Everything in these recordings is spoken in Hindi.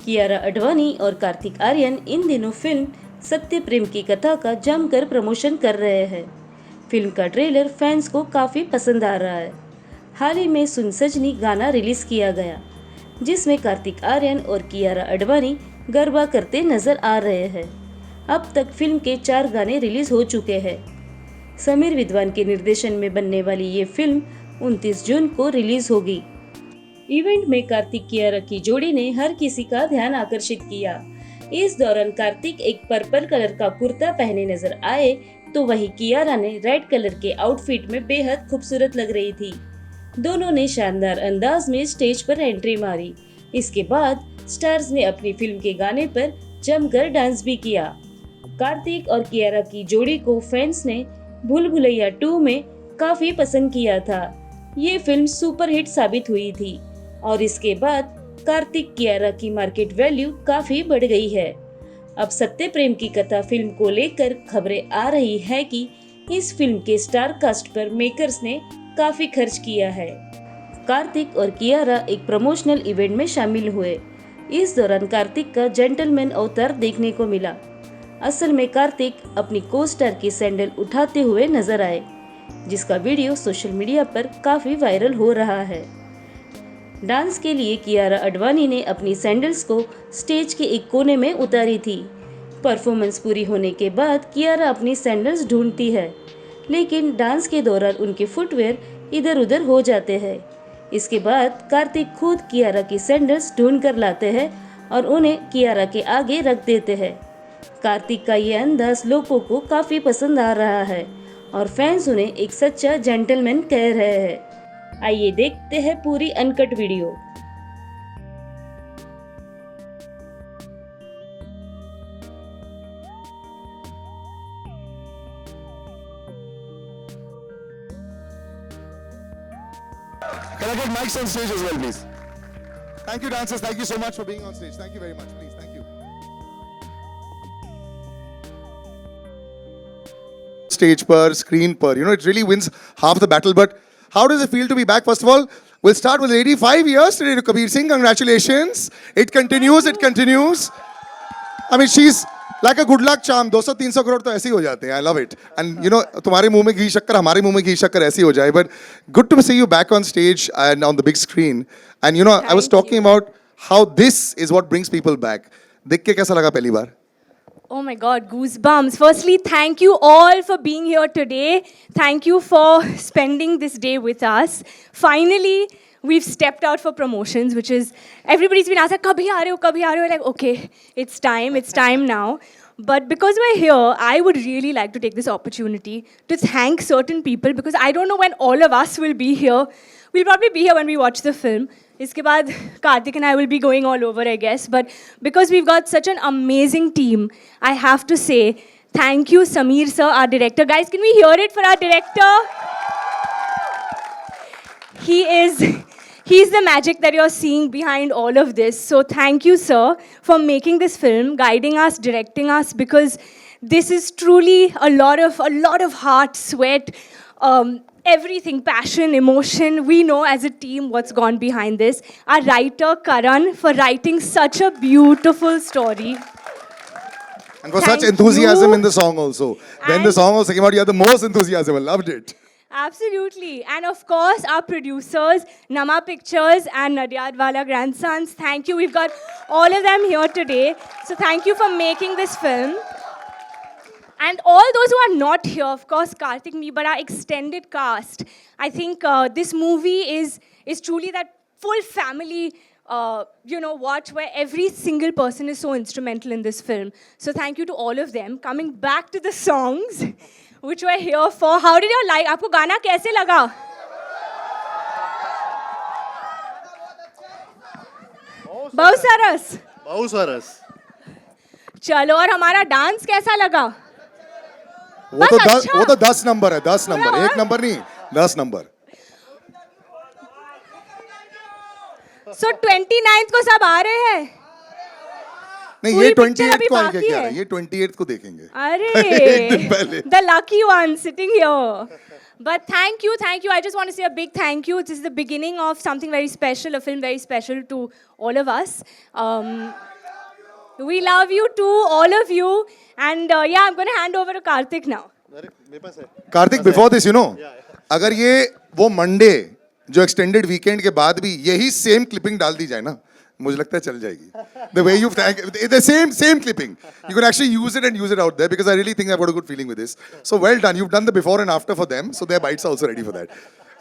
कियारा आडवाणी और कार्तिक आर्यन इन दिनों फिल्म सत्य प्रेम की कथा का जमकर प्रमोशन कर रहे हैं। फिल्म का ट्रेलर फैंस को काफ़ी पसंद आ रहा है। हाल ही में सुन सजनी गाना रिलीज किया गया, जिसमें कार्तिक आर्यन और कियारा आडवाणी गरबा करते नजर आ रहे हैं। अब तक फिल्म के 4 गाने रिलीज हो चुके हैं। समीर विद्वान के निर्देशन में बनने वाली ये फिल्म 29 जून को रिलीज होगी। इवेंट में कार्तिक कियारा की जोड़ी ने हर किसी का ध्यान आकर्षित किया। इस दौरान कार्तिक एक पर्पल कलर का कुर्ता पहने नजर आए, तो वहीं कियारा ने रेड कलर के आउटफिट में बेहद खूबसूरत लग रही थी। दोनों ने शानदार अंदाज में स्टेज पर एंट्री मारी। इसके बाद स्टार्स ने अपनी फिल्म के गाने पर जमकर डांस भी किया। कार्तिक और कियारा की जोड़ी को फैंस ने भूल भुलैया 2 में काफी पसंद किया था। ये फिल्म सुपरहिट साबित हुई थी और इसके बाद कार्तिक कियारा की मार्केट वैल्यू काफी बढ़ गई है। अब सत्य प्रेम की कथा फिल्म को लेकर खबरें आ रही है कि इस फिल्म के स्टार कास्ट पर मेकर्स ने काफी खर्च किया है। कार्तिक और कियारा एक प्रमोशनल इवेंट में शामिल हुए। इस दौरान कार्तिक का जेंटलमैन अवतार देखने को मिला। असल में कार्तिक अपनी को स्टार की सैंडल उठाते हुए नजर आए, जिसका वीडियो सोशल मीडिया पर काफी वायरल हो रहा है। डांस के लिए कियारा आडवाणी ने अपनी सैंडल्स को स्टेज के एक कोने में उतारी थी। परफॉर्मेंस पूरी होने के बाद कियारा अपनी सैंडल्स ढूंढती है, लेकिन डांस के दौरान उनके फुटवेयर इधर उधर हो जाते हैं। इसके बाद कार्तिक खुद कियारा की सैंडल्स ढूंढ कर लाते हैं और उन्हें कियारा के आगे रख देते हैं। कार्तिक का ये अंदाज लोगों को काफी पसंद आ रहा है और फैंस उन्हें एक सच्चा जेंटलमैन कह रहे हैं। आइए देखते हैं पूरी uncut video. Can I get mics on stage as well, please? Thank you, dancers. Thank you so much for being on stage. Thank you very much. Please, thank you. Stage per, screen per. You know, it really wins half the battle. But how does it feel to be back? First of all, we'll start with 85 years today to Kabir Singh. Congratulations. It continues. It continues. I mean, she's like a good luck charm. 200-300 crore तो ऐसे ही हो जाते हैं. I love it. And you know, तुम्हारे मुंह में घी शक्कर, हमारे मुंह में घी शक्कर ऐसे ही हो जाए. But good to see you back on stage and on the big screen. And you know, I was talking about how this is what brings people back. देख के कैसा लगा पहली बार? Oh my God, goosebumps. Firstly, thank you all for being here today. Thank you for spending this day with us. Finally, we've stepped out for promotions, which is, everybody's been asking, kabhi aa rahe ho, kabhi aa rahe ho? Like, okay, it's time now. But because we're here, I would really like to take this opportunity to thank certain people, because I don't know when all of us will be here. We'll probably be here when we watch the film. Iske baad, Karthik and I will be going all over, I guess. But because we've got such an amazing team, I have to say, thank you, Sameer sir, our director. Guys, can we hear it for our director? He's the magic that you're seeing behind all of this. So thank you, sir, for making this film, guiding us, directing us, because this is truly a lot of heart, sweat, everything, passion, emotion. We know as a team what's gone behind this. Our writer, Karan, for writing such a beautiful story. And for Thank such enthusiasm you. in the song also. When And- the song also came out, you had the most enthusiasm. I loved it. Absolutely. And of course, our producers, Nama Pictures and Nadyadwala Grandsons. Thank you. We've got all of them here today. So thank you for making this film. And all those who are not here, of course, Karthik, me, but our extended cast. I think this movie is truly that full family watch where every single person is so instrumental in this film. So thank you to all of them. Coming back to the songs, which we're here for. How did you like? आपको गाना कैसे लगा? बहुत सरस. बहुत सरस. चलो, और हमारा डांस कैसा लगा? वो तो बस अच्छा. वो तो 10 नंबर है, 10 नंबर. पूरा? एक नंबर नहीं, 10 नंबर. So 29th को सब आ रहे हैं? नहीं, पूरी ये picture 28 अभी को आएंगे बाकी क्या? है? ये 28 को देखेंगे. अरे, एक दिन पहले. the lucky one sitting here. But thank you. I just want to say a big thank you. This is the beginning of something very special, a film very special to all of us. We love you too, all of you. And yeah, I'm going to hand over to Karthik now. Kartik before this अगर ये वो मंडे जो एक्सटेंडेड वीकेंड के बाद भी यही सेम क्लिपिंग डाल दी जाए ना, मुझे लगता है चल जाएगी. The way you thank the same clipping, you can actually use it and use it out there because I really think I've got a good feeling with this. So well done. You've done the before and after for them, so their bites are also ready for that.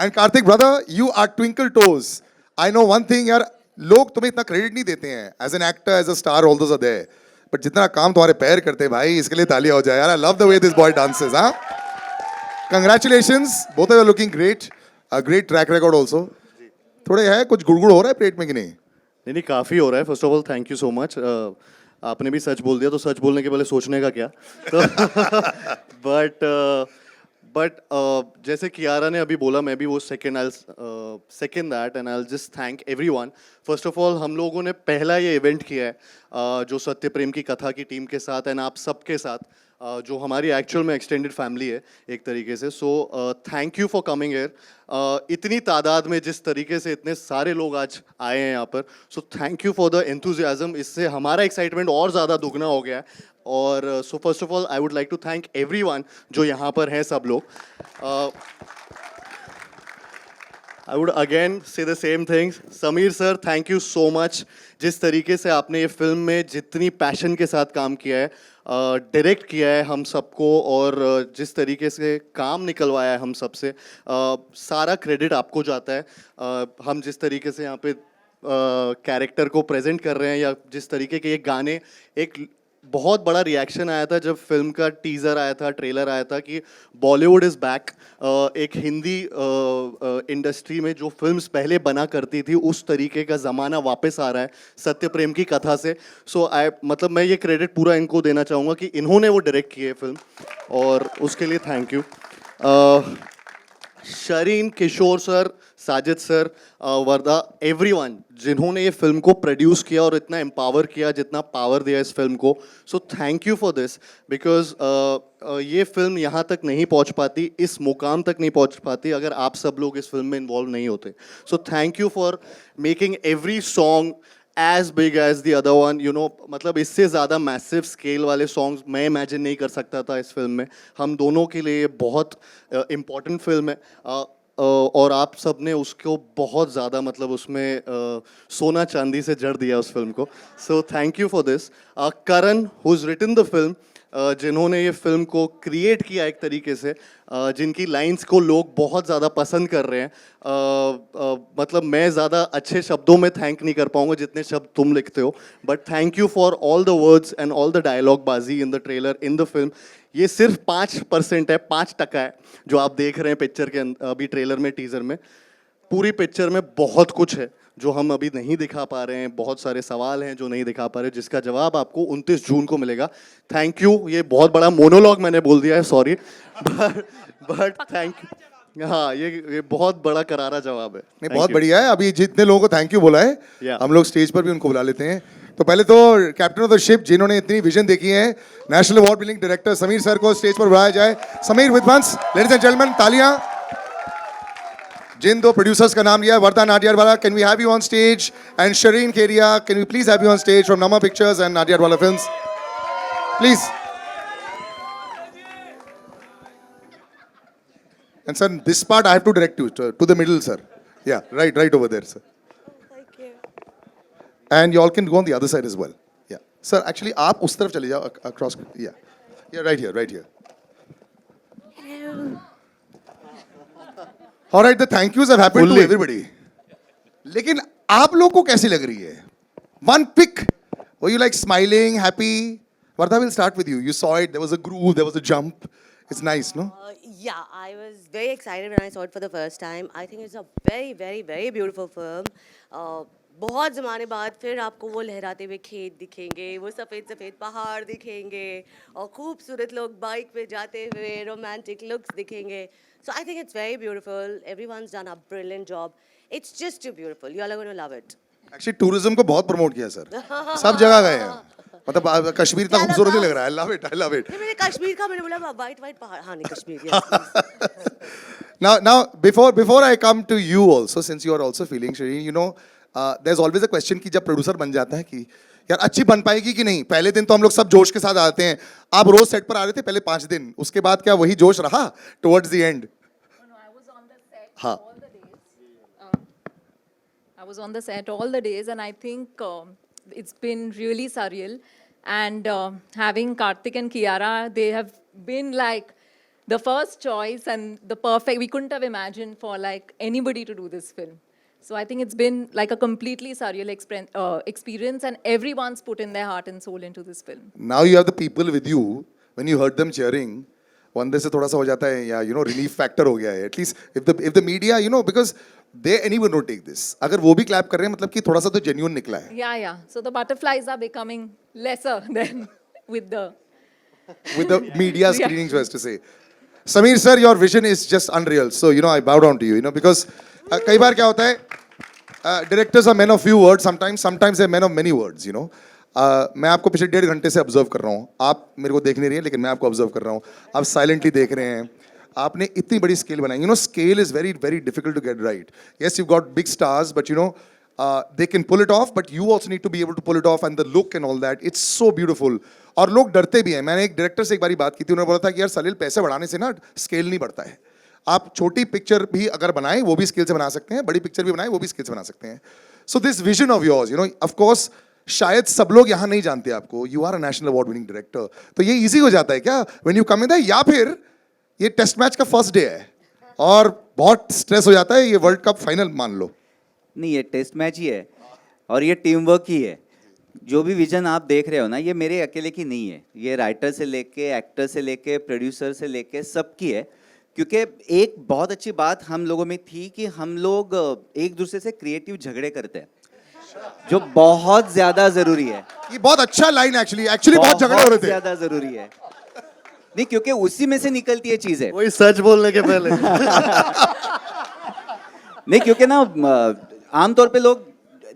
And Karthik brother, you are twinkle toes. I know one thing यार, लोग तुम्हें इतना क्रेडिट नहीं देते हैं. As an actor, as a star, all those are there. But जितना काम तुम्हारे पैर करते हैं भाई, इसके लिए तालियां हो जाए यार. I love the way this boy dances, huh? Congratulations, both of you are looking great. A great track record also. थोड़े है कुछ गुड़गुड़ हो रहा है पेट में कि नहीं? नहीं काफ़ी हो रहा है. First of all thank you so much. आपने भी सच बोल दिया तो सच बोलने के पहले सोचने का क्या. तो बट जैसे कियारा ने अभी बोला, मैं भी वो second that and I just thank everyone. First of all हम लोगों ने पहला ये इवेंट किया है जो सत्य प्रेम की कथा की टीम के साथ एंड आप सबके साथ, जो हमारी एक्चुअल में एक्सटेंडेड फैमिली है एक तरीके से. सो thank you for coming here. इतनी तादाद में जिस तरीके से इतने सारे लोग आज आए हैं यहाँ पर, सो thank you for the enthusiasm. इससे हमारा एक्साइटमेंट और ज़्यादा दुगना हो गया है. और so first of all I would like to thank everyone जो यहाँ पर हैं सब लोग. I would again say the same things. Sameer sir, thank you so much. जिस तरीके से आपने ये फिल्म में जितनी पैशन के साथ काम किया है, डायरेक्ट किया है हम सबको, और जिस तरीके से काम निकलवाया है हम सबसे, सारा क्रेडिट आपको जाता है. हम जिस तरीके से यहाँ पे कैरेक्टर को प्रेजेंट कर रहे हैं, या जिस तरीके के ये गाने, एक बहुत बड़ा रिएक्शन आया था जब फिल्म का टीज़र आया था, ट्रेलर आया था कि बॉलीवुड इज़ बैक. एक हिंदी इंडस्ट्री में जो फिल्म्स पहले बना करती थी उस तरीके का ज़माना वापस आ रहा है सत्य प्रेम की कथा से. सो मतलब मैं ये क्रेडिट पूरा इनको देना चाहूँगा कि इन्होंने वो डायरेक्ट की है फिल्म, और उसके लिए thank you. Shareen, Kishore sir, Sajid sir, Warda, everyone जिन्होंने ये फिल्म को प्रोड्यूस किया और इतना एम्पावर किया, जितना पावर दिया इस फिल्म को. So thank you for this because ये फिल्म यहाँ तक नहीं पहुँच पाती, इस मुकाम तक नहीं पहुँच पाती अगर आप सब लोग इस फिल्म में इन्वॉल्व नहीं होते. सो thank you for making every song as big as the other one, you know. मतलब इससे ज़्यादा मैसिव स्केल वाले सॉन्ग्स मैं इमेजिन नहीं कर सकता था इस फिल्म में. हम दोनों के लिए बहुत इम्पॉर्टेंट फिल्म है, और आप सब ने उसको बहुत ज़्यादा मतलब उसमें सोना चांदी से जड़ दिया उस फिल्म को. So thank you for this. Karan, who is written the film, जिन्होंने ये फिल्म को क्रिएट किया एक तरीके से, जिनकी लाइंस को लोग बहुत ज़्यादा पसंद कर रहे हैं. मतलब मैं ज़्यादा अच्छे शब्दों में थैंक नहीं कर पाऊँगा जितने शब्द तुम लिखते हो, but thank you for all the words and all the dialogue बाजी in the trailer, in the film. ये सिर्फ 5% है, 5% है जो आप देख रहे हैं पिक्चर के अभी ट्रेलर में, टीज़र में. पूरी पिक्चर में बहुत कुछ है जो हम अभी नहीं दिखा पा रहे हैं. बहुत सारे सवाल हैं जो नहीं दिखा पा रहे, जिसका जवाब आपको 29 जून को मिलेगा. Thank you. ये बहुत बड़ा मोनोलॉग मैंने बोल दिया है, सॉरी, बट थैंक यू. हाँ, ये बहुत बड़ा करारा जवाब है. नहीं, बहुत बढ़िया है. अभी जितने लोगों को थैंक यू बोला है, हम लोग स्टेज पर भी उनको बुला लेते हैं. तो पहले तो कैप्टन ऑफ द शिप जिन्होंने इतनी विजन देखी है, national award winning director Sameer sir को स्टेज पर बुलाया जाए. Sameer Vidwans, ladies and gentleman, तालियां. जिन दो प्रोड्यूसर्स का नाम लिया है, Warda Nadiadwala, can we have you on stage, and Shareen Kedia, can we please have you on stage from Namah pictures and Nadiadwala films, please. And sir, this part I have to direct you to the middle, sir. Yeah, right over there, sir. Thank you. And you all can go on the other side as well. Yeah, sir. Actually, आप उस तरफ चले जाओ across. Yeah, right here. Hello. All right, the thank yous have happened to everybody. लेकिन आप लोग को कैसी लग रही है? One pick. Were you like smiling, happy? Vardha, will start with you. You saw it. There was a groove. There was a jump. It's nice, no? Yeah, I was very excited when I saw it for the first time. I think it's a very, very, very beautiful film. बहुत ज़माने बाद फिर आपको वो लहराते हुए खेत दिखेंगे, वो सफ़ेद सफ़ेद पहाड़ दिखेंगे, और खूबसूरत लोग बाइक पे जाते हुए रोमांटिक लुक्स दिखेंगे. So I think it's very beautiful. Everyone's done a brilliant job. It's just too beautiful. You all are going to love it. Actually, tourism को बहुत प्रमोट किया सर. सब जगह गए हैं. मतलब कश्मीर इतना खूबसूरत नहीं लग रहा है. I love it. मैंने कश्मीर का मैंने बोला वाइट पहाड़. हाँ नहीं, Kashmir. Now, before I come to you also, since you are also feeling, Shireen, you know, there's always a question कि जब प्रोड्यूसर बन जाता है कि यार अच्छी बन पाएगी कि नहीं. पहले दिन तो हम लोग सब जोश के साथ आते हैं. आप रोज सेट पर आ रहे थे पहले 5 दिन, उसके बाद क्या वही जोश रहा towards the end? I was on the set हाँ. all the days. I was on the set all the days, and I think it's been really surreal. And having Karthik and Kiara, they have been like the first choice and the perfect. We couldn't have imagined for like anybody to do this film. So I think it's been like a completely surreal experience, and everyone's put in their heart and soul into this film. Now you have the people with you. When you heard them cheering, वंदे से थोड़ा सा हो जाता है या you know relief factor हो गया है. At least if the media, you know, because they anyone don't take this. अगर वो भी clap कर रहे हैं मतलब कि थोड़ा सा तो genuine निकला है. Yeah. So the butterflies are becoming lesser than with the. With the media screenings, was to say. Sameer sir, your vision is just unreal. So you know I bow down to you. You know because कई बार क्या होता है directors are men of few words. Sometimes they're men of many words. You know. मैं आपको पिछले 1.5 घंटे से ऑब्जर्व कर रहा हूँ. आप मेरे को देख नहीं रही हैं लेकिन मैं आपको ऑब्जर्व कर रहा हूँ. आप साइलेंटली देख रहे हैं. आपने इतनी बड़ी स्केल बनाई. You know scale is very very difficult to get right. Yes you got big stars but you know they can pull it off, but you also need to be able to pull it off, and the look and all that. It's so beautiful. और लोग डरते भी हैं. मैंने एक डायरेक्टर से एक बारी बात की थी. उन्होंने बोला था कि यार सलील पैसे बढ़ाने से ना स्केल नहीं बढ़ता है. आप छोटी पिक्चर भी अगर बनाएं वो भी स्केल से बना सकते हैं. बड़ी पिक्चर भी बनाएं वो भी स्केल से बना सकते हैं. So this vision of yours, you know, of course, शायद सब लोग यहाँ नहीं जानते आपको. You are a national award winning director. तो ये इजी हो जाता है क्या when you come in that, या फिर ये टेस्ट मैच का फर्स्ट डे है और बहुत स्ट्रेस हो जाता है ये वर्ल्ड कप फाइनल मान लो? नहीं, ये टेस्ट मैच ही है और ये टीम वर्क ही है. जो भी विजन आप देख रहे हो ना, ये मेरे अकेले की नहीं है. ये राइटर से लेके एक्टर से लेके प्रोड्यूसर से लेके सबकी है. क्योंकि एक बहुत अच्छी बात हम लोगों में थी कि हम लोग एक दूसरे से क्रिएटिव झगड़े करते हैं, जो बहुत ज्यादा जरूरी है. ये बहुत अच्छा लाइन एक्चुअली बहुत झगड़े हो रहे थे. ज्यादा जरूरी है. नहीं, क्योंकि उसी में से निकलती है चीजें. वही सच बोलने के पहले. नहीं, क्योंकि ना आमतौर पे लोग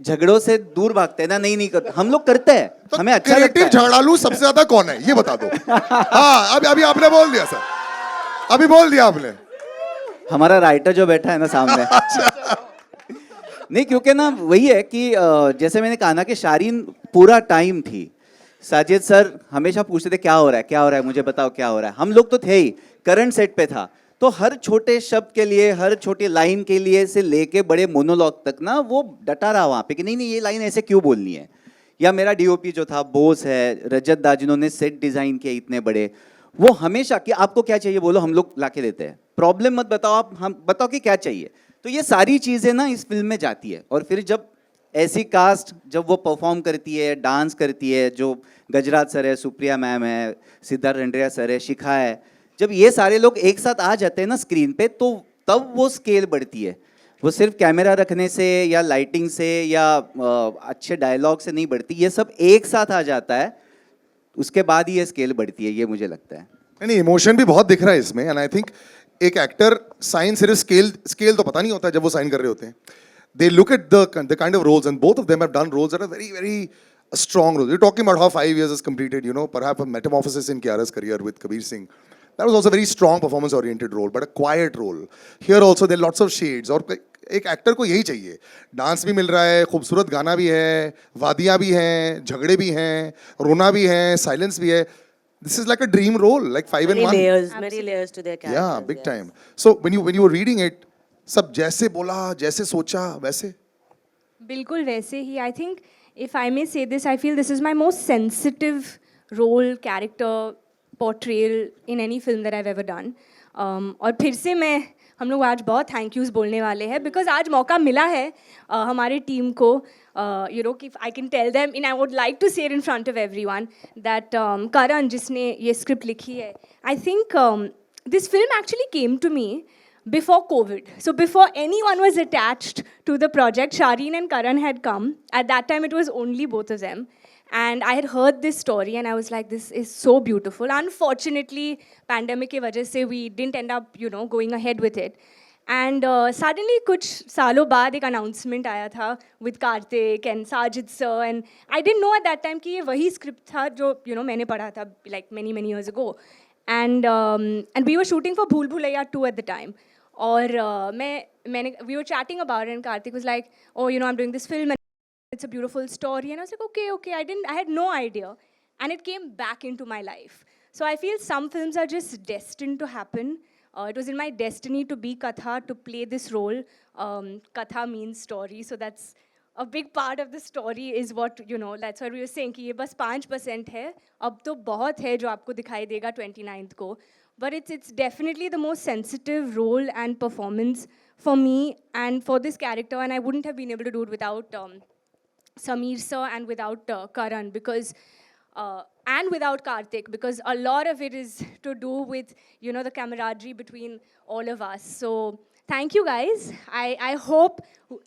झगड़ों से दूर भागते हैं ना. नहीं करते, हम लोग करते हैं. तो हमें अच्छा लगता क्रिएटिव है. झगड़ालू सबसे ज्यादा कौन है ये बता दो. हाँ अभी आपने बोल दिया सर, अभी बोल दिया आपने. हमारा राइटर जो बैठा है ना सामने. नहीं, क्योंकि ना वही है कि जैसे मैंने कहा ना कि शारीन पूरा टाइम थी. साजिद सर हमेशा पूछते थे क्या हो रहा है, मुझे बताओ क्या हो रहा है. हम लोग तो थे ही, करंट सेट पे था, तो हर छोटे शब्द के लिए, हर छोटी लाइन के लिए से लेके बड़े मोनोलॉग तक ना वो डटा रहा वहाँ पे कि नहीं ये लाइन ऐसे क्यों बोलनी है. या मेरा डीओपी जो था बोस है, रजत दा, जिन्होंने सेट डिज़ाइन किए इतने बड़े, वो हमेशा कि आपको क्या चाहिए बोलो, हम लोग ला के देते हैं. प्रॉब्लम मत बताओ, आप हम बताओ कि क्या चाहिए. तो ये सारी चीज़ें ना इस फिल्म में जाती है. और फिर जब ऐसी कास्ट जब वो परफॉर्म करती है, डांस करती है, जो गजराज सर है, सुप्रिया मैम है, सिद्धार्थ रंड्रिया सर है, शिखा है, जब ये सारे लोग एक साथ आ जाते हैं ना स्क्रीन पे, तो तब वो स्केल बढ़ती है. वो सिर्फ कैमरा रखने से या लाइटिंग से या अच्छे डायलॉग से नहीं बढ़ती. ये सब एक साथ आ जाता है, उसके बाद ही ये स्केल बढ़ती है, ये मुझे लगता है. नहीं, इमोशन भी बहुत दिख रहा है इसमें. एंड आई थिंक एक एक्टर साइन सिर्फ स्केल तो पता नहीं होता जब वो साइन कर रहे होते हैं. They look at the kind of roles and both of them have done roles that are very very strong roles. You're talking about how 5 years is completed, you know, perhaps a metamorphosis in Kiara's career with Kabir Singh. That was also a very strong performance-oriented role, but a quiet role. Here also there are lots of shades. और एक एक्टर को यही चाहिए. डांस भी मिल रहा है, खूबसूरत गाना भी है, वादियाँ भी हैं, झगड़े भी हैं, रोना भी है, साइलेंस भी है. This is like a dream role, like 5 in 1. Many layers to their characters. Yeah, big time. So when you were reading it, सब जैसे बोला, जैसे सोचा, वैसे. बिल्कुल वैसे ही. I think if I may say this, I feel this is my most sensitive role, character, portrayal in any film that I've ever done. और फिर से हम लोग आज बहुत थैंक यूज़ बोलने वाले हैं, बिकॉज आज मौका मिला है हमारे टीम को, यू नो, कि I can tell them in, I would like to say in front of everyone that Karan, जिसने ये स्क्रिप्ट लिखी है, I think this film actually came to me before COVID. So before anyone was attached to the project, Shireen and Karan had come. At that time, it was only both of them. And I had heard this story and I was like, this is so beautiful. Unfortunately, pandemic ke wajah se we didn't end up, you know, going ahead with it. And suddenly, कुछ सालों बाद एक announcement आया था with Karthik and Sajid sir. And I didn't know at that time कि ये वही script था जो, you know, मैंने पढ़ा था like many years ago. And we were shooting for Bhool Bhulaiya 2 at the time. और मैंने we were chatting about it and Karthik was like, oh, you know, I'm doing this film and it's a beautiful story. And I was like, okay, I had no idea. And it came back into my life. So I feel some films are just destined to happen. It was in my destiny to be Katha, to play this role. Katha means story, so that's a big part of the story is what, you know, that's what we were saying कि ये बस 5% है, अब तो बहुत है जो आपको दिखाई देगा 29th को. But it's definitely the most sensitive role and performance for me and for this character, and I wouldn't have been able to do it without Sameer sir and without Karan because and without Karthik because a lot of it is to do with, you know, the camaraderie between all of us. So thank you guys. I hope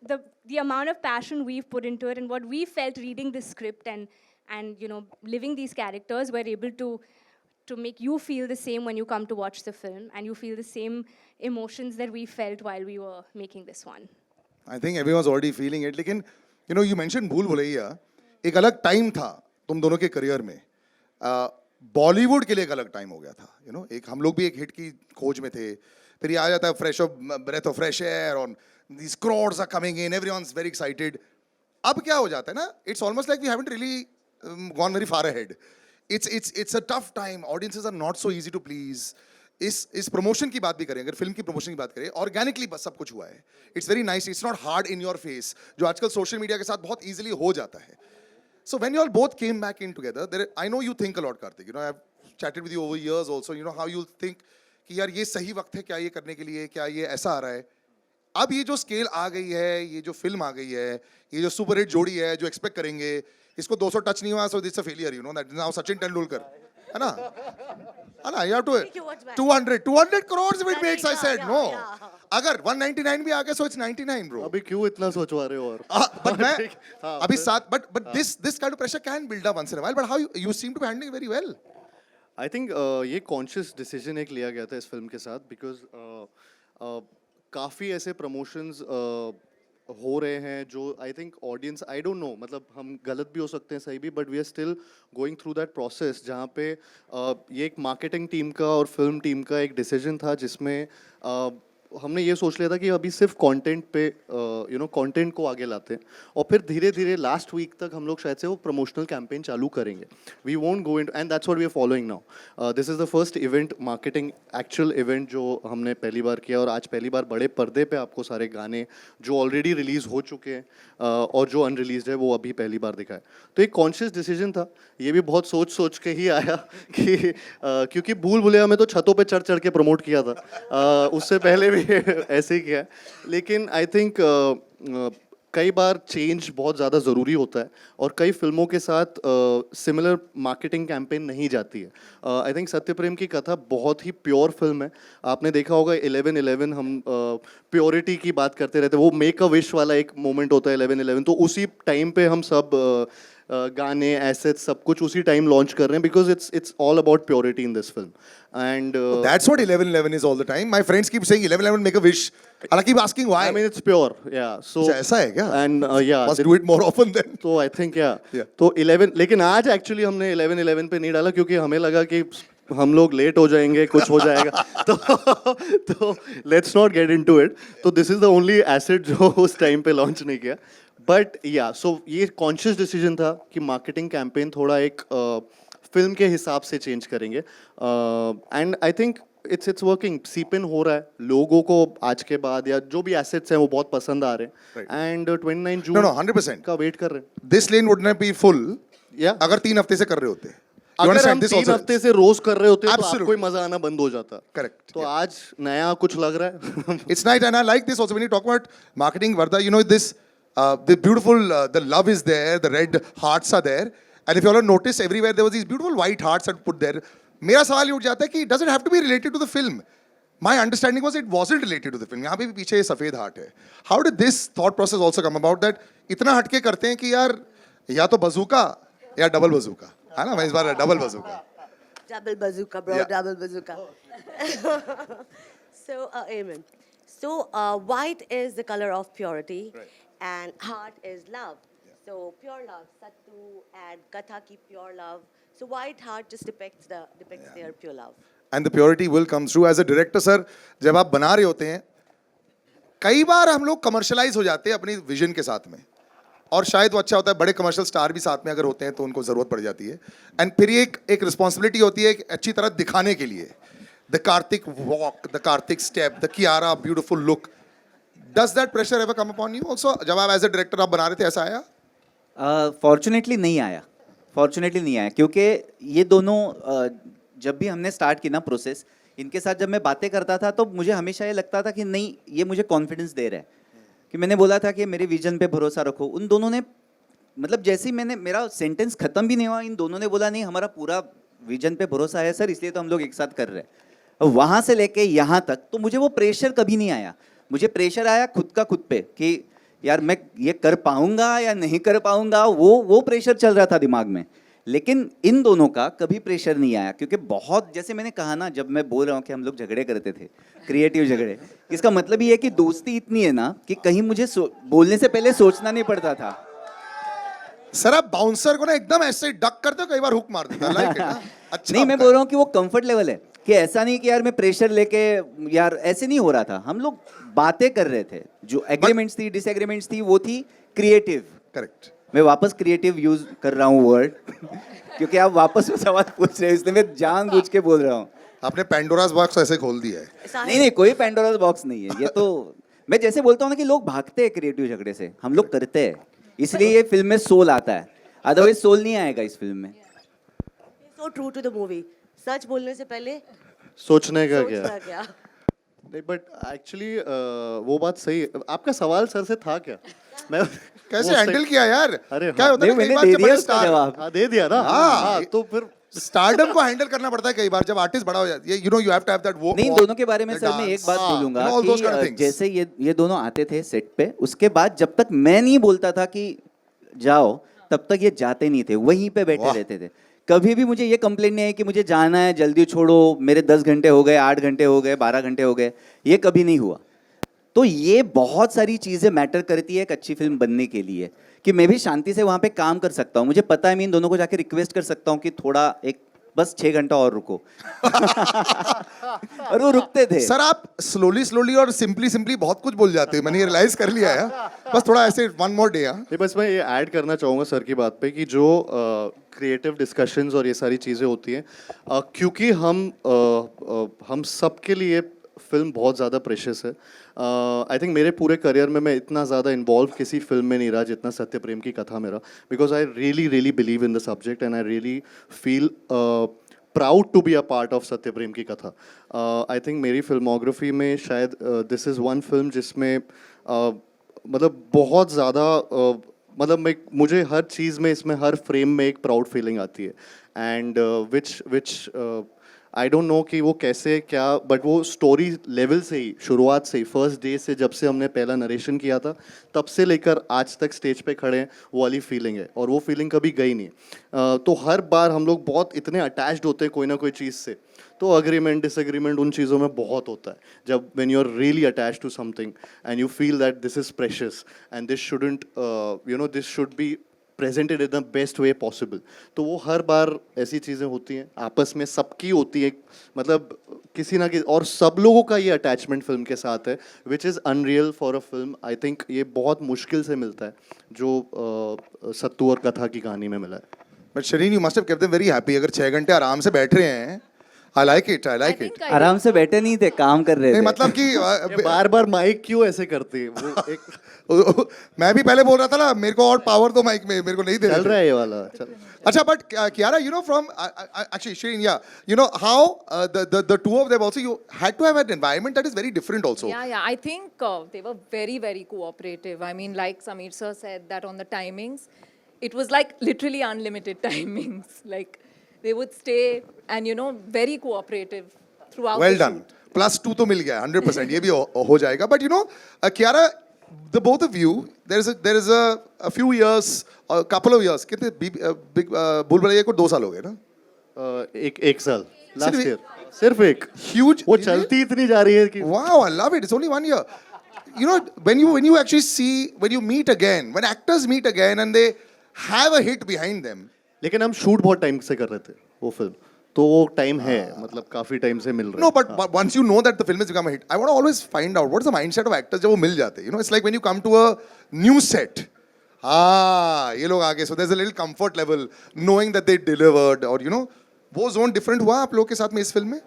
the amount of passion we've put into it and what we felt reading this script and you know living these characters, we're able to make you feel the same when you come to watch the film and you feel the same emotions that we felt while we were making this one. I think everyone's already feeling it. लेकिन you know you mentioned भूल भुलैया, एक अलग टाइम था तुम दोनों के करियर में. बॉलीवुड के लिए एक अलग टाइम हो गया था. You know, एक हम लोग भी एक हिट की खोज में थे. फिर ये आ जाता है fresh of breath of fresh air और these crowds are coming in, everyone's very excited. अब क्या हो जाता है ना? It's almost like we haven't really gone very far ahead. It's a tough time. Audiences are not so easy to please. इस प्रमोशन की बात भी करें, अगर फिल्म की प्रमोशन की बात करें, ऑर्गेनिकली बस सब कुछ हुआ है. It's very nice, it's not hard in your face, जो आजकल सोशल मीडिया के साथ बहुत इजीली हो जाता है. So when you all both came back in together, I know you think a lot, Karthik. You know, I've chatted with you over years also. You know how you think कि यार ये सही वक्त है क्या ये करने के लिए, क्या ये ऐसा आ रहा है. अब ये जो स्केल आ गई है, ये जो फिल्म आ गई है, ये जो सुपर हिट जोड़ी है, जो एक्सपेक्ट करेंगे, इसको 200 टच नहीं हुआ, so it's a failure. You know that now Sachin Tendulkar, है ना? है ना? You have to 200 crores if it makes. I said no. अगर 199 भी आ गया, so it's 99, bro. अभी क्यों इतना सोचवा रहे हो और? But मैं अभी साथ, but this kind of pressure can build up once in a while. But how you seem to be handling it very well. I think ये कॉन्शियस डिसीजन एक लिया गया था इस फिल्म के साथ बिकॉज काफ़ी ऐसे प्रमोशंस हो रहे हैं जो I think audience I don't know मतलब हम गलत भी हो सकते हैं सही भी but we are still going through that process जहाँ पे ये एक मार्केटिंग टीम का और फिल्म टीम का एक डिसीजन था जिसमें हमने ये सोच लिया था कि अभी सिर्फ कंटेंट पे यू नो कंटेंट को आगे लाते हैं और फिर धीरे धीरे लास्ट वीक तक हम लोग शायद से वो प्रमोशनल कैंपेन चालू करेंगे. We won't go in and that's what we are following now. This is the first event marketing actual event जो हमने पहली बार किया और आज पहली बार बड़े पर्दे पे आपको सारे गाने जो ऑलरेडी रिलीज़ हो चुके हैं और जो अनरिलीज्ड है वो अभी पहली बार दिखा है. तो एक कॉन्शियस डिसीजन था, ये भी बहुत सोच के ही आया कि क्योंकि भूल भुलैया में तो छतों पे चढ़ के प्रमोट किया था, उससे पहले भी ऐसे ही किया है. लेकिन आई थिंक कई बार चेंज बहुत ज़्यादा ज़रूरी होता है और कई फिल्मों के साथ सिमिलर मार्केटिंग कैंपेन नहीं जाती है. आई थिंक सत्यप्रेम की कथा बहुत ही प्योर फिल्म है. आपने देखा होगा 11/11 हम प्योरिटी की बात करते रहते हैं, वो मेक अ विश वाला एक मोमेंट होता है 11/11, तो उसी टाइम पे हम सब गाने एसेट्स सब कुछ उसी टाइम लॉन्च कर रहे हैं because it's all about purity in this film. And that's what 11/11 is all the time. My friends keep saying 11/11 make a wish. And I keep asking why. I mean it's pure, yeah. So ऐसा है क्या? And yeah, must do it more often then. तो I think yeah. Yeah. तो 11 लेकिन आज एक्चुअली हमने 11/11 पे नहीं डाला क्योंकि हमें लगा कि हम लोग लेट हो जाएंगे, कुछ हो जाएगा. तो let's not get into it. तो this is the only asset जो उस टाइम पे लॉन्च नहीं किया. बट या सो ये कॉन्शियस डिसीजन था कि मार्केटिंग कैंपेन थोड़ा एक फिल्म के हिसाब से चेंज करेंगे and I think it's working. सीप इन हो रहा है, लोगों को आज के बाद या जो भी एसेट्स हैं वो बहुत पसंद आ रहे हैं एंड 29 जून No, 100% का वेट कर रहे हैं. This lane would not be full या अगर 3 हफ्ते से कर रहे होते. You अगर understand हम this 3 also? हफ्ते से रोज कर रहे होते तो Absolutely. आपको ही मजा आना बंद हो जाता. Correct. तो आज नया कुछ लग रहा है. It's nice, and I like this also when you talk about marketing, Vardha. You know this, the beautiful, the love is there, the red hearts are there, and if you all have noticed, everywhere there was these beautiful white hearts that put there. मेरा सवाल ये उठ जाता है कि does it have to be related to the film? My understanding was it wasn't related to the film. यहाँ पे भी पीछे सफेद हार्ट है. How did this thought process also come about that इतना हटके करते हैं कि यार या तो बजूका या डबल बजूका, है ना? मैं इस बार double बजूका. Double bazooka, bro. Yeah. Double bazooka. So, amen. So, white is the color of purity, and heart is love. So, pure love, Sattu and Katha ki pure love. So, white heart just depicts their pure love. And the purity will come through. As a director, sir, जब आप बना रहे होते हैं, कई बार हम लोग कमर्शलाइज हो जाते हैं अपनी विजन के साथ में, और शायद वो अच्छा होता है, बड़े कमर्शियल स्टार भी साथ में अगर होते हैं तो उनको ज़रूरत पड़ जाती है, एंड फिर ये एक रिस्पॉन्सिबिलिटी होती है एक अच्छी तरह दिखाने के लिए, the Kartik walk, the Kartik step, the Kiara beautiful look. Does that pressure ever come upon you also? जब आप एज ए डायरेक्टर आप बना रहे थे, ऐसा आया? फॉर्चुनेटली नहीं आया, फॉर्चुनेटली नहीं आया, क्योंकि ये दोनों जब भी हमने स्टार्ट की ना प्रोसेस, इनके साथ जब मैं बातें करता था तो मुझे हमेशा ये लगता था कि नहीं, ये मुझे कॉन्फिडेंस दे रहा है. कि मैंने बोला था कि मेरे विजन पे भरोसा रखो. उन दोनों ने, मतलब जैसे ही मैंने, मेरा सेंटेंस खत्म भी नहीं हुआ, इन दोनों ने बोला नहीं, हमारा पूरा विजन पे भरोसा है सर, इसलिए तो हम लोग एक साथ कर रहे हैं. और वहाँ से लेके यहाँ तक तो मुझे वो प्रेशर कभी नहीं आया. मुझे प्रेशर आया खुद का खुद पे कि यार मैं ये कर पाऊंगा या नहीं कर पाऊंगा, वो प्रेशर चल रहा था दिमाग में. लेकिन इन दोनों का कभी प्रेशर नहीं आया, क्योंकि बहुत, जैसे मैंने कहा ना, जब मैं बोल रहा हूँ कि हम लोग झगड़े करते थे, क्रिएटिव झगड़े, इसका मतलब ये है कि दोस्ती इतनी है ना कि कहीं मुझे बोलने से पहले सोचना नहीं पड़ता था. सर आप बाउंसर को ना एकदम ऐसे डक करते हो, कई बार हुक मार देते हो, लाइक ना. अच्छा नहीं, मैं बोल रहा हूँ कि वो कंफर्ट लेवल है, कि ऐसा नहीं कि यार मैं प्रेशर लेके, यार ऐसे नहीं हो रहा था. हम लोग बातें कर रहे थे, जो एग्रीमेंट्स थी, डिसएग्रीमेंट्स थी, वो थी क्रिएटिव. करेक्ट. मैं वापस क्रिएटिव यूज कर रहा हूँ वर्ड क्योंकि आप वापस वो सवाल पूछ रहे हो, इसलिए मैं जानबूझ के बोल रहा हूँ. आपने पैंडोरास बॉक्स ऐसे खोल दिया है. नहीं, कोई पैंडोरास बॉक्स नहीं है ये तो. मैं जैसे बोलता हूँ ना कि लोग भागते हैं क्रिएटिव झगड़े से, हम लोग करते हैं, इसलिए ये फिल्म में सोल आता है, अदरवाइज सोल नहीं आएगा इस फिल्म में. So true to the movie. सच बोलने से पहले सोचने का सोचना क्या? क्या? नहीं, बट एक्चुअली वो बात सही है. आपका सवाल सर से था क्या? मैं कैसे वो हैंडल सही- किया यार? अरे क्या हाँ. होता है ना, नहीं, कई मैंने बार दे जब दिया बड़े उसका स्टार, जवाब. हाँ, दे दिया ना. हाँ. हाँ, तो फिर स्टारडम को हैंडल करना पड़ता है कई बार जब आर्टिस्ट बड़ा हो जाता है. You know, you have to have that वो. नहीं, इन दोनों के बारे में सर मैं एक बात बोलूंगा all those kind of कि things. जैसे ये दोनों आते थे सेट पे, उसके बाद जब तक मैं नहीं बोलता था कि जाओ, तब तक ये जाते नहीं थे, वहीं पे बैठे वाह. रहते थे. कभी भी मुझे ये कंप्लेंट नहीं है कि मुझे जाना है, जल्दी छोड़ो, मेरे 10 घंटे हो गए, 8 घंटे हो गए, 12 घंटे हो गए, ये कभी नहीं हुआ. तो ये बहुत सारी चीज़ें मैटर करती है एक अच्छी फिल्म बनने के लिए, कि मैं भी शांति से वहाँ पे काम कर सकता हूँ. मुझे पता है मैं इन दोनों को जाके रिक्वेस्ट कर सकता हूँ कि थोड़ा एक बस 6 घंटा और रुको और वो रुकते थे. सर आप स्लोली और सिंपली बहुत कुछ बोल जाते हैं, मैंने ये रियलाइज कर लिया है. बस थोड़ा ऐसे वन मोर डे. नहीं, बस मैं ये ऐड करना चाहूँगा सर की बात पे कि जो क्रिएटिव डिस्कशंस और ये सारी चीज़ें होती हैं, क्योंकि हम सब के लिए फिल्म बहुत ज़्यादा प्रेशियस है. आई थिंक मेरे पूरे करियर में मैं इतना ज़्यादा इन्वॉल्व किसी फिल्म में नहीं रहा जितना सत्य प्रेम की कथा मेरा, because I really believe in the subject and I really feel proud to be a part of Satya Prem ki कथा. आई थिंक मेरी फिल्मोग्राफी में शायद दिस इज़ वन फिल्म जिसमें मतलब बहुत ज़्यादा मतलब मुझे हर चीज़ में, इसमें हर फ्रेम में एक प्राउड फीलिंग आती है. And which I don't no कि वो कैसे क्या, बट वो स्टोरी लेवल से ही, शुरुआत से ही, फर्स्ट डे से, जब से हमने पहला नरेशन किया था तब से लेकर आज तक स्टेज पे खड़े हैं, वो वाली फीलिंग है, और वो फीलिंग कभी गई नहीं. तो हर बार हम लोग बहुत इतने अटैच्ड होते हैं कोई ना कोई चीज़ से, तो अग्रीमेंट डिसएग्रीमेंट उन चीज़ों में बहुत होता है. जब when you are really attached to something and you feel that this is precious and this shouldn't, you know, this should be presented in the best way possible, तो वो हर बार ऐसी चीज़ें होती हैं, आपस में सबकी होती है, मतलब किसी ना किसी, और सब लोगों का ये अटैचमेंट फिल्म के साथ है, which is unreal for a film. I think ये बहुत मुश्किल से मिलता है जो सत्तू और कथा की कहानी में मिला है. But Shareen, you must have kept them very happy. अगर 6 घंटे आराम से बैठ रहे हैं, आई लाइक इट. आराम से बैठे नहीं थे, काम कर रहे नहीं थे. मतलब कि बार बार माइक क्यों ऐसे करती है वो एक मैं भी पहले बोल रहा था ना, मेरे को और पावर दो माइक में, मेरे को नहीं दे चल रहे रहा थे. है ये वाला. चल. अच्छा, but Kiara, you know, from actually Shireen, yeah, you know how the two of them also, you had to have an environment that is very different also. Yeah. I think they were very cooperative. I mean, like Sameer sir said that on the timings, it was like literally unlimited timings. Like they would stay and, you know, very cooperative throughout Well the done. shoot. +2 तो मिल गया 100%. ये भी हो जाएगा. But you know, Kiara, the both of you, there is a few years, a couple of years. कितने big भूल भुलैया को 2 साल हो गए ना? एक साल लास्ट सिर्फ ईयर, सिर्फ एक. Huge. वो चलती इतनी जा रही है कि Wow, I love it. It's only 1 year. You know, when you actually see, when you meet again, when actors meet again and they have a hit behind them. लेकिन हम शूट बहुत टाइम से कर रहे थे वो फिल्म, तो वो टाइम है, मतलब काफी टाइम से मिल रहा है. No, but once you know that the film has become a hit, I want to always find out what's the mindset of actors जब वो मिल जाते हैं. You know, it's like when you come to a new set. हाँ, ये लोग आगे. So there's a little comfort level knowing that they delivered, or you know, वो zone different हुआ आप लोग के साथ में इस फिल्म में?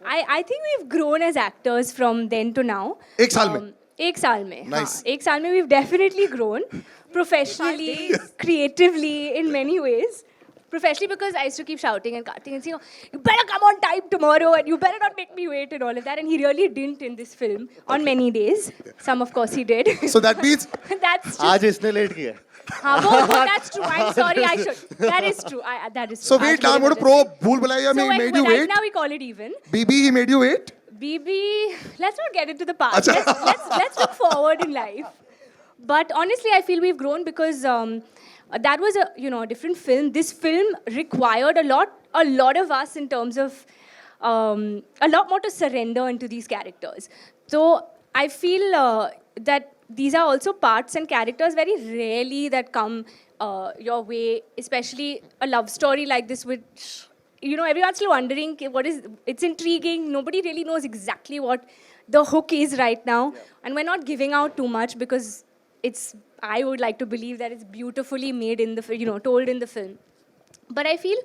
I think we've grown as actors from then to now. एक साल में? एक साल में. Nice. हाँ, एक साल में we've definitely grown professionally, creatively, in many ways. Professionally, because I used to keep shouting and cutting and saying, you better come on time tomorrow and you better not make me wait and all of that. And he really didn't in this film on many days. Some, of course, he did. So that means That's just, आज इसने लेट किया. हाँ, that's true. I'm sorry, I should. That is true. That is true. so wait, now I'm going to pro भूल भुलैया So में made you right wait. now we call it even. BB he made you wait. BB, let's not get into the past. Let's look forward in life. But honestly, I feel we've grown because that was a different film. This film required a lot of us in terms of a lot more to surrender into these characters. So I feel that these are also parts and characters very rarely that come your way, especially a love story like this, which everyone's still wondering what is. It's intriguing. Nobody really knows exactly what the hook is right now, and we're not giving out too much because it's. I would like to believe that it's beautifully made in the told in the film. But I feel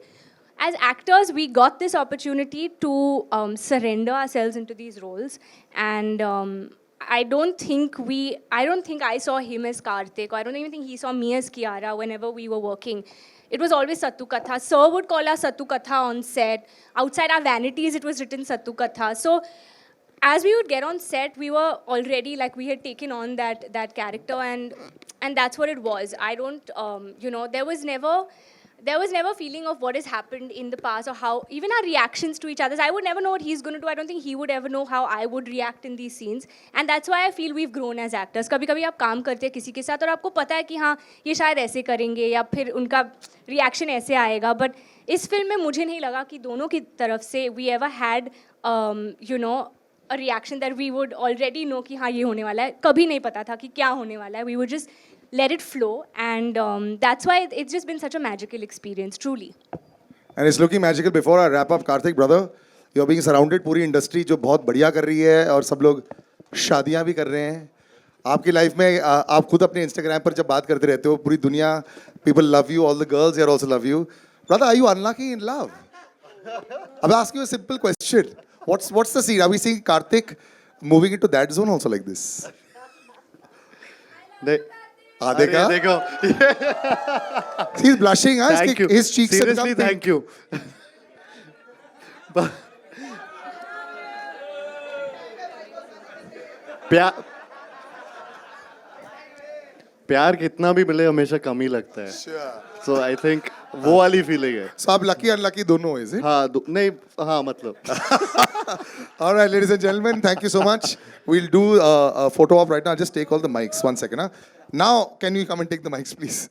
as actors we got this opportunity to surrender ourselves into these roles, and I don't think I saw him as Karthik, or I don't even think he saw me as Kiara whenever we were working. It was always Sattu Katha. Sir would call us Sattu Katha on set. Outside our vanities, it was written Sattu Katha. So as we would get on set, we were already like we had taken on that character, and that's what it was. I don't, there was never feeling of what has happened in the past or how even our reactions to each other. I would never know what he's going to do. I don't think he would ever know how I would react in these scenes, and that's why I feel we've grown as actors. कभी-कभी आप काम करते हैं किसी के साथ और आपको पता है कि हाँ ये शायद ऐसे करेंगे या फिर उनका रिएक्शन ऐसे आएगा, बट इस फिल्म में मुझे नहीं लगा कि दोनों की तरफ से we ever had a reaction that we would already know कि हाँ ये होने वाला है. कभी नहीं पता था कि क्या होने वाला है. We would just let it flow, and that's why it's just been such a magical experience, truly. And it's looking magical. Before I wrap up, Karthik brother, you're being surrounded पूरी इंडस्ट्री जो बहुत बढ़िया कर रही है और सब लोग शादियां भी कर रहे हैं. आपकी लाइफ में आप खुद अपने इंस्टाग्राम पर जब बात करते रहते हो पूरी दुनिया, people love you, all the girls here also love you. Brother, are you unlucky in love? I'll ask you a simple question. What's the scene? Are we seeing Karthik moving into that zone also like this? अरे देखो. He's blushing, huh? Thank you. His cheeks have Seriously, become thank you. प्यार कितना भी मिले हमेशा कम ही लगता है. So I think वो वाली फीलिंग है. So आप lucky unlucky दोनों is it? हाँ नहीं हाँ मतलब. All right, ladies and gentlemen, thank you so much. We'll do a photo op right now. I'll just take all the mics. 1 second. Huh? Now, can you come and take the mics, please?